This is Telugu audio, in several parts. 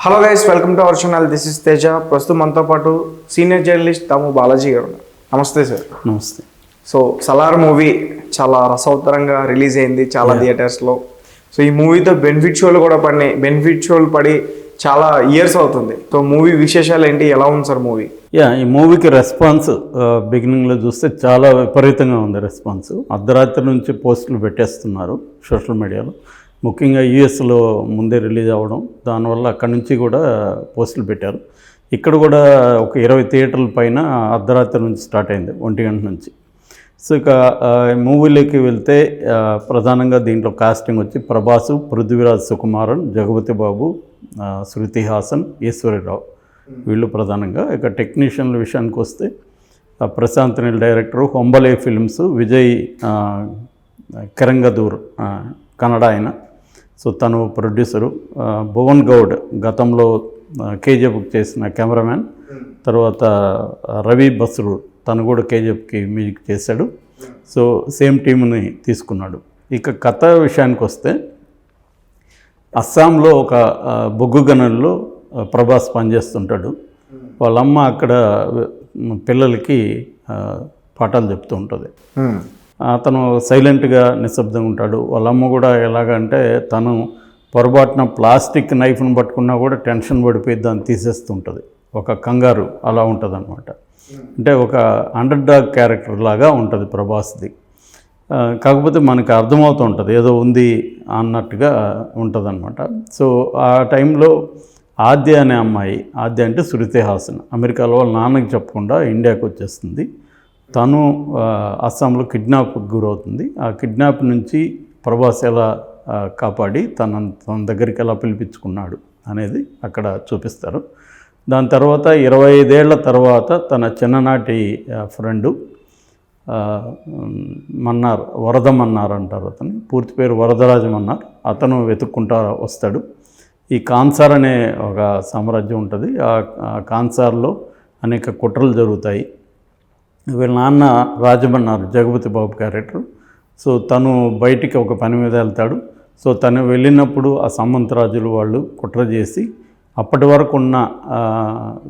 Hello guys, welcome to our channel. This is Teja. ప్రస్తుతం మనతో పాటు సీనియర్ జర్నలిస్ట్ తాము బాలాజీ గారు ఉన్నారు. నమస్తే సార్. నమస్తే. సో సలార్ మూవీ చాలా రసవత్తరంగా రిలీజ్ అయింది చాలా థియేటర్స్లో. సో ఈ మూవీతో బెనిఫిట్ షోలు పడి చాలా ఇయర్స్ అవుతుంది. సో మూవీ విశేషాలు ఏంటి, ఎలా ఉంది సార్ మూవీ? ఈ మూవీకి రెస్పాన్స్ బిగినింగ్లో చూస్తే చాలా విపరీతంగా ఉంది రెస్పాన్స్. అర్ధరాత్రి నుంచి పోస్టులు పెట్టేస్తున్నారు సోషల్ మీడియాలో. ముఖ్యంగా యూఎస్లో ముందే రిలీజ్ అవ్వడం, దానివల్ల అక్కడి నుంచి కూడా పోస్టులు పెట్టారు. ఇక్కడ కూడా ఒక 20 థియేటర్ల పైన అర్ధరాత్రి నుంచి స్టార్ట్ అయింది, 1 గంట నుంచి. సో ఇక మూవీలోకి వెళ్తే ప్రధానంగా దీంట్లో కాస్టింగ్ వచ్చి ప్రభాసు, పృథ్వీరాజ్ సుకుమారన్, జగపతి బాబు, శృతి హాసన్, ఈశ్వరిరావు, వీళ్ళు ప్రధానంగా. ఇక టెక్నీషియన్ల విషయానికి వస్తే ప్రశాంత్ నీల్ డైరెక్టరు, హొంబలే ఫిల్మ్స్, విజయ్ కిరంగదూర్ కన్నడ ఆయన, సో తను ప్రొడ్యూసరు. భువన్ గౌడ్ గతంలో కేజీఎఫ్కి చేసిన కెమెరామ్యాన్. తర్వాత రవి బస్రూర్, తను కూడా కేజీఎఫ్కి మ్యూజిక్ చేశాడు. సో సేమ్ టీంని తీసుకున్నాడు. ఇక కథ విషయానికి వస్తే అస్సాంలో ఒక బొగ్గు గనుల్లో ప్రభాస్ పనిచేస్తుంటాడు. వాళ్ళమ్మ అక్కడ పిల్లలకి పాఠాలు చెప్తూ ఉంటుంది. అతను సైలెంట్గా నిశ్శబ్దంగా ఉంటాడు. వాళ్ళమ్మ కూడా ఎలాగంటే తను పొరపాటున ప్లాస్టిక్ నైఫ్ను పట్టుకున్నా కూడా టెన్షన్ పడిపోయి దాన్ని తీసేస్తుంటుంది. ఒక కంగారు అలా ఉంటుంది అనమాట. అంటే ఒక అండర్ డాగ్ క్యారెక్టర్ లాగా ఉంటుంది ప్రభాస్ది. కాకపోతే మనకు అర్థమవుతూ ఉంటుంది ఏదో ఉంది అన్నట్టుగా ఉంటుంది అనమాట. సో ఆ టైంలో ఆద్య అనే అమ్మాయి, ఆద్య అంటే శృతి హాసన్, అమెరికాలో వాళ్ళ నాన్నకి చెప్పకుండా ఇండియాకి వచ్చేస్తుంది. తను అస్సాంలో కిడ్నాప్కి గురవుతుంది. ఆ కిడ్నాప్ నుంచి ప్రభాస్ ఎలా కాపాడి తన దగ్గరికి ఎలా పిలిపించుకున్నాడు అనేది అక్కడ చూపిస్తారు. దాని తర్వాత 25 ఏళ్ల తర్వాత తన చిన్ననాటి ఫ్రెండు మన్నార్, వరద మన్నార్ అంటారు అతను, పూర్తి పేరు వరదరాజ మన్నార్, అతను వెతుక్కుంటా వస్తాడు. ఈ కాన్సార్ అనే ఒక సామ్రాజ్యం ఉంటుంది. ఆ కాన్సార్లో అనేక కుట్రలు జరుగుతాయి. వీళ్ళ నాన్న రాజమన్నారు, జగపతి బాబు క్యారెక్టర్. సో తను బయటికి ఒక పని మీద వెళ్తాడు. సో తను వెళ్ళినప్పుడు ఆ సామంతరాజులు వాళ్ళు కుట్ర చేసి అప్పటి వరకు ఉన్న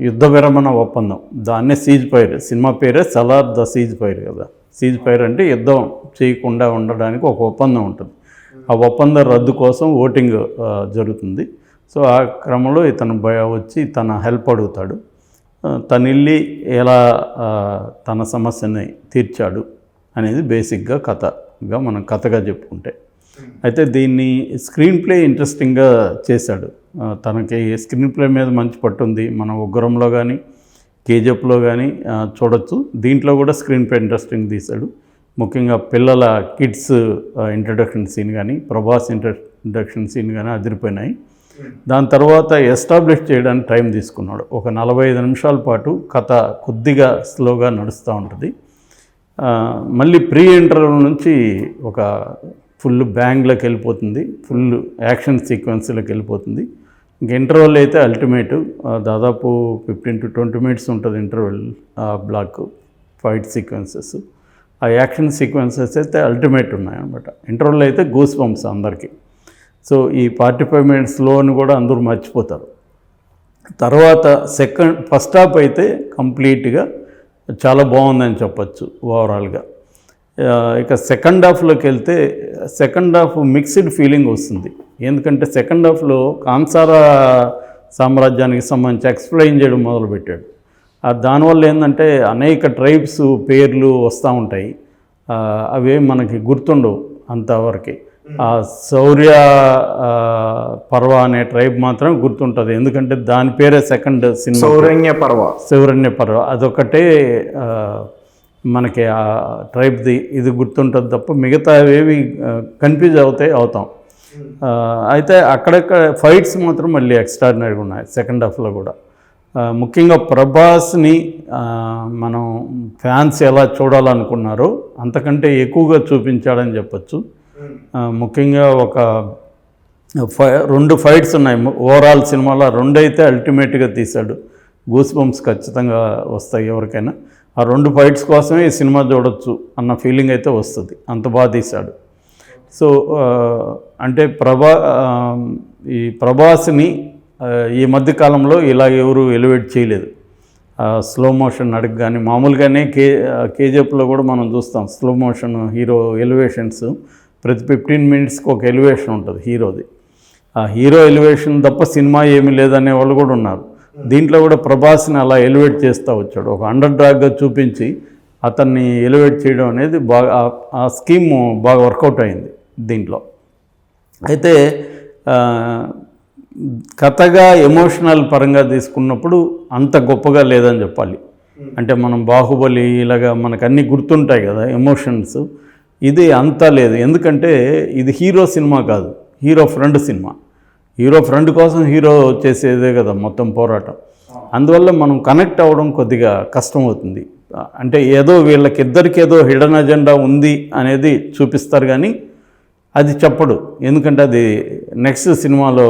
యుద్ధ విరమణ ఒప్పందం, దాన్నే సీజ్ ఫైర్, సినిమా పేరే సలార్ ద సీజ్ ఫైర్ కదా. సీజ్ ఫైర్ అంటే యుద్ధం చేయకుండా ఉండడానికి ఒక ఒప్పందం ఉంటుంది. ఆ ఒప్పందం రద్దు కోసం ఓటింగ్ జరుగుతుంది. సో ఆ క్రమంలో ఇతను వచ్చి తన హెల్ప్ అడుగుతాడు. తను వెళ్ళి ఎలా తన సమస్యని తీర్చాడు అనేది బేసిక్గా కథగా మనం కథగా చెప్పుకుంటే. అయితే దీన్ని స్క్రీన్ ప్లే ఇంట్రెస్టింగ్గా చేశాడు. తనకి స్క్రీన్ ప్లే మీద మంచి పట్టుంది. మనం ఉగ్రంలో కానీ కేజీఎఫ్లో కానీ చూడొచ్చు. దీంట్లో కూడా స్క్రీన్ ప్లే ఇంట్రెస్టింగ్ తీశాడు. ముఖ్యంగా పిల్లల కిడ్స్ ఇంట్రడక్షన్ సీన్ కానీ, ప్రభాస్ ఇంట్రడక్షన్ సీన్ కానీ అదిరిపోయినాయి. దాని తర్వాత ఎస్టాబ్లిష్ చేయడానికి టైం తీసుకున్నాడు. ఒక 45 నిమిషాల పాటు కథ కొద్దిగా స్లోగా నడుస్తూ ఉంటుంది. మళ్ళీ ప్రీ ఇంటర్వల్ నుంచి ఒక ఫుల్ బ్యాంగ్లోకి వెళ్ళిపోతుంది, ఫుల్ యాక్షన్ సీక్వెన్స్లోకి వెళ్ళిపోతుంది. ఇంక ఇంటర్వల్ అయితే అల్టిమేట్, దాదాపు 15 to 20 మినిట్స్ ఉంటుంది ఇంటర్వల్ బ్లాక్ ఫైట్ సీక్వెన్సెస్. ఆ యాక్షన్ సీక్వెన్సెస్ అయితే అల్టిమేట్ ఉన్నాయన్నమాట. ఇంటర్వల్ అయితే గూస్ బంప్స్ అందరికీ. సో ఈ 45 మినిట్స్లోని కూడా అందరూ మర్చిపోతారు. తర్వాత ఫస్ట్ హాఫ్ అయితే కంప్లీట్గా చాలా బాగుందని చెప్పచ్చు ఓవరాల్గా. ఇక సెకండ్ హాఫ్లోకి వెళ్తే సెకండ్ హాఫ్ మిక్స్డ్ ఫీలింగ్ వస్తుంది. ఎందుకంటే సెకండ్ హాఫ్లో కాన్సారా సామ్రాజ్యానికి సంబంధించి ఎక్స్ప్లెయిన్ చేయడం మొదలుపెట్టాడు. దానివల్ల ఏంటంటే అనేక ట్రైబ్స్ పేర్లు వస్తూ ఉంటాయి. అవేం మనకి గుర్తుండవు అంతవరకు. శౌర్య పర్వ అనే ట్రైబ్ మాత్రం గుర్తుంటుంది, ఎందుకంటే దాని పేరే సెకండ్ సినిమా సౌరణ్య పర్వ. అదొకటే మనకి ఆ ట్రైబ్ది ఇది గుర్తుంటుంది తప్ప మిగతా ఏవి కన్ఫ్యూజ్ అవుతాం. అయితే అక్కడక్కడ ఫైట్స్ మాత్రం మళ్ళీ ఎక్స్ట్రాడినరీగా ఉన్నాయి సెకండ్ హాఫ్లో కూడా. ముఖ్యంగా ప్రభాస్ని మనం ఫ్యాన్స్ ఎలా చూడాలనుకున్నారో అంతకంటే ఎక్కువగా చూపించాడని చెప్పచ్చు. ముఖ్యంగా ఒక 2 ఫైట్స్ ఉన్నాయి ఓవరాల్ సినిమాలో. 2 అయితే అల్టిమేట్గా తీశాడు. గూస్ బంప్స్ ఖచ్చితంగా వస్తాయి ఎవరికైనా. ఆ 2 ఫైట్స్ కోసమే ఈ సినిమా చూడొచ్చు అన్న ఫీలింగ్ అయితే వస్తుంది, అంత బాగా తీశాడు. సో అంటే ఈ ప్రభాస్ని ఈ మధ్య కాలంలో ఇలా ఎవరు ఎలివేట్ చేయలేదు. స్లో మోషన్ నడక కానీ మామూలుగానే కేజీఎఫ్లో కూడా మనం చూస్తాం స్లో మోషన్ హీరో ఎలివేషన్స్ ప్రతి 15 మినిట్స్కి ఒక ఎలివేషన్ ఉంటుంది హీరోది. ఆ హీరో ఎలివేషన్ తప్ప సినిమా ఏమీ లేదనే వాళ్ళు కూడా ఉన్నారు. దీంట్లో కూడా ప్రభాస్ని అలా ఎలివేట్ చేస్తూ వచ్చాడు. ఒక అండర్ డాగ్గా చూపించి అతన్ని ఎలివేట్ చేయడం అనేది బాగా ఆ స్కీమ్ బాగా వర్కౌట్ అయింది దీంట్లో. అయితే కథగా ఎమోషనల్ పరంగా తీసుకున్నప్పుడు అంత గొప్పగా లేదని చెప్పాలి. అంటే మనం బాహుబలి ఇలాగా మనకు అన్నీ గుర్తుంటాయి కదా ఎమోషన్స్, ఇది అంతా లేదు. ఎందుకంటే ఇది హీరో సినిమా కాదు, hero friend cinema. Hero friend కోసం హీరో చేసేదే కదా మొత్తం పోరాటం. అందువల్ల మనం కనెక్ట్ అవ్వడం కొద్దిగా కష్టం అవుతుంది. అంటే ఏదో వీళ్ళకిద్దరికి ఏదో హిడెన్ అజెండా ఉంది అనేది చూపిస్తారు కానీ అది చెప్పడు. ఎందుకంటే అది నెక్స్ట్ సినిమాలో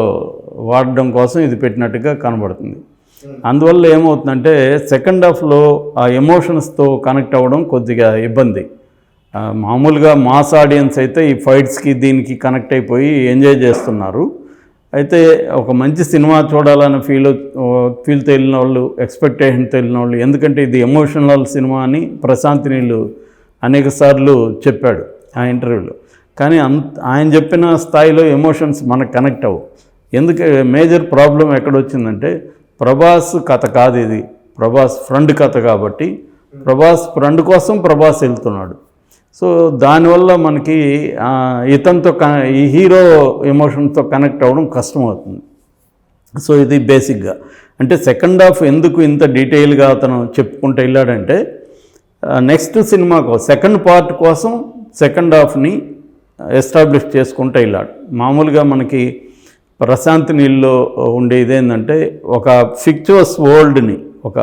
వాడడం కోసం ఇది పెట్టినట్టుగా కనబడుతుంది. అందువల్ల ఏమవుతుందంటే సెకండ్ హాఫ్లో ఆ ఎమోషన్స్తో కనెక్ట్ అవ్వడం కొద్దిగా ఇబ్బంది. మామూలుగా మాస్ ఆడియన్స్ అయితే ఈ ఫైట్స్కి దీనికి కనెక్ట్ అయిపోయి ఎంజాయ్ చేస్తున్నారు. అయితే ఒక మంచి సినిమా చూడాలని ఫీల్తో వెళ్ళిన వాళ్ళు, ఎక్స్పెక్టేషన్తో వెళ్ళిన వాళ్ళు, ఎందుకంటే ఇది ఎమోషనల్ సినిమా అని ప్రశాంత్ నీళ్ళు అనేక సార్లు చెప్పాడు ఆ ఇంటర్వ్యూలో. కానీ ఆయన చెప్పిన స్థాయిలో ఎమోషన్స్ మనకు కనెక్ట్ అవ్వవు. ఎందుకు మేజర్ ప్రాబ్లం ఎక్కడొచ్చిందంటే ప్రభాస్ కథ కాదు ఇది, ప్రభాస్ ఫ్రెండ్ కథ కాబట్టి ప్రభాస్ ఫ్రెండ్ కోసం ప్రభాస్ వెళ్తున్నాడు. సో దానివల్ల మనకి ఇతనితో ఈ హీరో ఎమోషన్తో కనెక్ట్ అవ్వడం కష్టమవుతుంది. సో ఇది బేసిక్గా అంటే సెకండ్ హాఫ్ ఎందుకు ఇంత డీటెయిల్గా అతను చెప్పుకుంటూ వెళ్ళాడంటే నెక్స్ట్ సినిమాకు సెకండ్ పార్ట్ కోసం సెకండ్ హాఫ్ని ఎస్టాబ్లిష్ చేసుకుంటూ వెళ్ళాడు. మామూలుగా మనకి ప్రశాంత్ నీళ్ళలో ఉండే ఇదేంటంటే ఒక ఫిక్చువస్ వరల్డ్ని, ఒక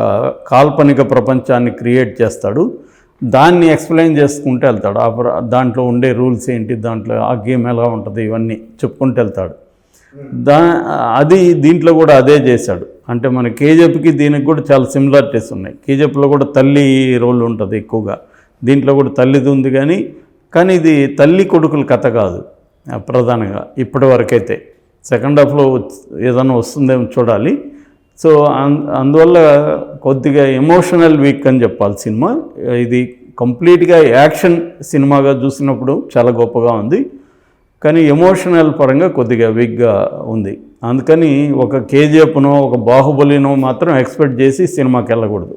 కాల్పనిక ప్రపంచాన్ని క్రియేట్ చేస్తాడు, దాన్ని ఎక్స్ప్లెయిన్ చేసుకుంటూ వెళ్తాడు. దాంట్లో ఉండే రూల్స్ ఏంటి, దాంట్లో ఆ గేమ్ ఎలా ఉంటుంది, ఇవన్నీ చెప్పుకుంటూ వెళ్తాడు. అది దీంట్లో కూడా అదే చేశాడు. అంటే మన కేజీఎఫ్కి దీనికి కూడా చాలా సిమిలారిటీస్ ఉన్నాయి. కేజీఎఫ్లో కూడా తల్లి రోల్ ఉంటుంది ఎక్కువగా, దీంట్లో కూడా తల్లిది ఉంది. కానీ ఇది తల్లి కొడుకుల కథ కాదు ప్రధానంగా ఇప్పటి వరకైతే. సెకండ్ హాఫ్లో ఏదైనా వస్తుందేమో చూడాలి. సో అందువల్ల కొద్దిగా ఎమోషనల్ వీక్ అని చెప్పాలి సినిమా. ఇది కంప్లీట్గా యాక్షన్ సినిమాగా చూసినప్పుడు చాలా గొప్పగా ఉంది, కానీ ఎమోషనల్ పరంగా కొద్దిగా వీక్గా ఉంది. అందుకని ఒక కేజీఎఫ్నో ఒక బాహుబలినో మాత్రం ఎక్స్పెక్ట్ చేసి సినిమాకి వెళ్ళకూడదు.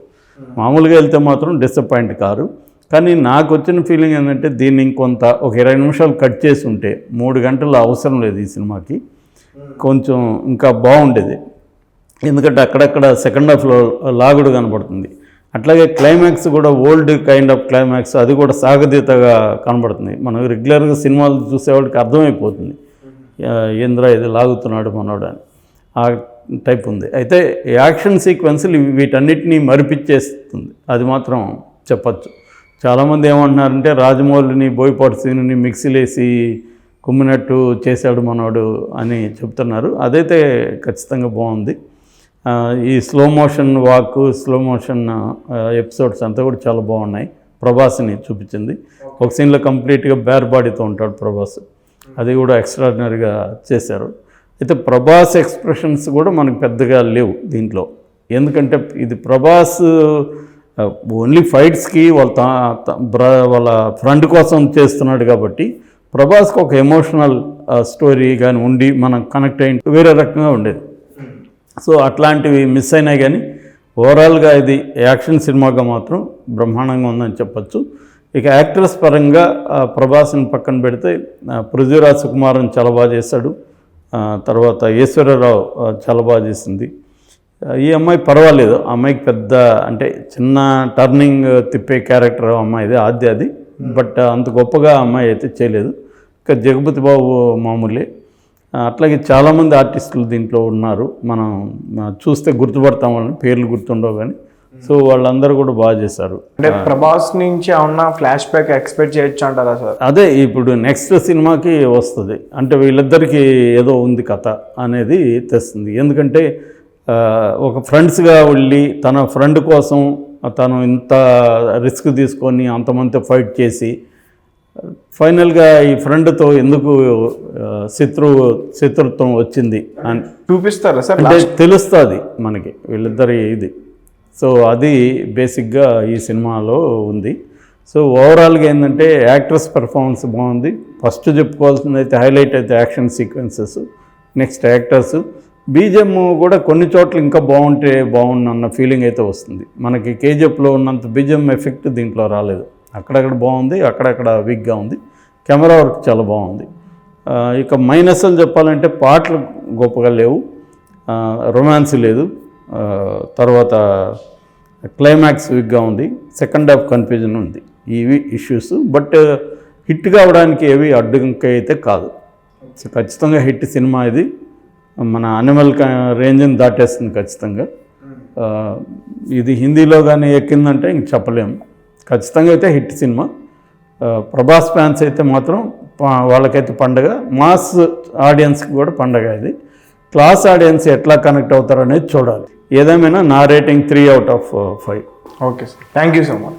మామూలుగా వెళ్తే మాత్రం డిసప్పాయింట్ కారు. కానీ నాకు వచ్చిన ఫీలింగ్ ఏంటంటే దీన్ని ఇంకొంత ఒక 20 నిమిషాలు కట్ చేసి ఉంటే 3 గంటలు అవసరం లేదు ఈ సినిమాకి, కొంచెం ఇంకా బాగుండేది. ఎందుకంటే అక్కడక్కడ సెకండ్ హాఫ్లో లాగుడు కనబడుతుంది. అట్లాగే క్లైమాక్స్ కూడా ఓల్డ్ కైండ్ ఆఫ్ క్లైమాక్స్, అది కూడా సాగతీతగా కనబడుతుంది. మనం రెగ్యులర్గా సినిమాలు చూసేవాడికి అర్థమైపోతుంది ఏంద్రా ఇది లాగుతున్నాడు మనోడు అని, ఆ టైప్ ఉంది. అయితే యాక్షన్ సీక్వెన్స్లు వీటన్నిటినీ మరిపించేస్తుంది, అది మాత్రం చెప్పచ్చు. చాలామంది ఏమంటున్నారంటే రాజమౌళిని బోయపాటి సీనుని మిక్సీలేసి కుమ్మినట్టు చేశాడు మనోడు అని చెప్తున్నారు. అదైతే ఖచ్చితంగా బాగుంది. ఈ slow motion walk, slow motion episodes అంతా కూడా చాలా బాగున్నాయి. ప్రభాస్ని చూపించింది. ఒక సీన్లో కంప్లీట్గా బేర్ బాడీతో ఉంటాడు ప్రభాస్, అది కూడా ఎక్స్ట్రాడినరీగా చేశారు. అయితే ప్రభాస్ ఎక్స్ప్రెషన్స్ కూడా మనకు పెద్దగా లేవు దీంట్లో. ఎందుకంటే ఇది ప్రభాస్ ఓన్లీ ఫైట్స్కి వాళ్ళ ఫ్రెండ్ కోసం చేస్తున్నాడు కాబట్టి ప్రభాస్కి ఒక ఎమోషనల్ స్టోరీ కానీ ఉండి మనం కనెక్ట్ అయ్యి వేరే రకంగా ఉండేది. సో అట్లాంటివి మిస్ అయినాయి. కానీ ఓవరాల్గా ఇది యాక్షన్ సినిమాగా మాత్రం బ్రహ్మాండంగా ఉందని చెప్పచ్చు. ఇక యాక్టర్స్ పరంగా ప్రభాస్ని పక్కన పెడితే పృథ్వీరాజ్ సుకుమారన్ చాలా బాగా చేశాడు. తర్వాత ఈశ్వరరావు చాలా బాగా చేసింది. ఈ అమ్మాయి పర్వాలేదు, ఆ అమ్మాయికి పెద్ద అంటే చిన్న టర్నింగ్ తిప్పే క్యారెక్టర్ అమ్మాయిది అది, బట్ అంత గొప్పగా అమ్మాయి అయితే చేయలేదు. ఇక జగపతి బాబు మామూలే. అట్లాగే చాలామంది ఆర్టిస్టులు దీంట్లో ఉన్నారు, మనం చూస్తే గుర్తుపడతాం, వాళ్ళని పేర్లు గుర్తుండవు కానీ. సో వాళ్ళందరూ కూడా బాగా చేశారు. అంటే ప్రభాస్ నుంచి ఏమన్నా ఫ్లాష్ బ్యాక్ ఎక్స్పెక్ట్ చేయొచ్చు అంటారా సార్? అదే ఇప్పుడు నెక్స్ట్ సినిమాకి వస్తుంది అంటే వీళ్ళిద్దరికీ ఏదో ఉంది కథ అనేది తెస్తుంది. ఎందుకంటే ఒక ఫ్రెండ్స్గా వెళ్ళి తన ఫ్రెండ్ కోసం తను ఇంత రిస్క్ తీసుకొని అంతమంది ఫైట్ చేసి ఫైనల్గా ఈ ఫ్రెండ్తో ఎందుకు శత్రుత్వం వచ్చింది అని చూపిస్తారా సార్ అంటే తెలుస్తుంది మనకి వీళ్ళిద్దరి ఇది. సో అది బేసిక్గా ఈ సినిమాలో ఉంది. సో ఓవరాల్గా ఏంటంటే యాక్ట్రెస్ పెర్ఫార్మెన్స్ బాగుంది. ఫస్ట్ చెప్పుకోవాల్సింది అయితే హైలైట్ అయితే action sequences, next actors, BGM కూడా కొన్ని చోట్ల ఇంకా బాగుంటే బాగుందన్న ఫీలింగ్ అయితే వస్తుంది. మనకి కేజీఎఫ్లో ఉన్నంత బీజిఎం ఎఫెక్ట్ దీంట్లో రాలేదు. అక్కడక్కడ బాగుంది, అక్కడక్కడ వీక్గా ఉంది. కెమెరా వర్క్ చాలా బాగుంది. ఇక మైనస్లు చెప్పాలంటే పాటలు గొప్పగా లేవు, రొమాన్స్ లేదు, తర్వాత క్లైమాక్స్ వీక్గా ఉంది, సెకండ్ హాఫ్ కన్ఫ్యూజన్ ఉంది. ఇవి ఇష్యూస్. బట్ హిట్ కావడానికి ఏవి అడ్డంకి అయితే కాదు. సో ఖచ్చితంగా హిట్ సినిమా ఇది. మన అనిమల్ రేంజ్ని దాటేస్తుంది ఖచ్చితంగా. ఇది హిందీలో కానీ ఎక్కిందంటే ఇంక చెప్పలేము. ఖచ్చితంగా అయితే హిట్ సినిమా. ప్రభాస్ ఫ్యాన్స్ అయితే మాత్రం వాళ్ళకైతే పండగ, మాస్ ఆడియన్స్కి కూడా పండగ. ఇది క్లాస్ ఆడియన్స్ ఎట్లా కనెక్ట్ అవుతారనేది చూడాలి. ఏదేమైనా నా rating 3/5. Okay sir, thank you so much.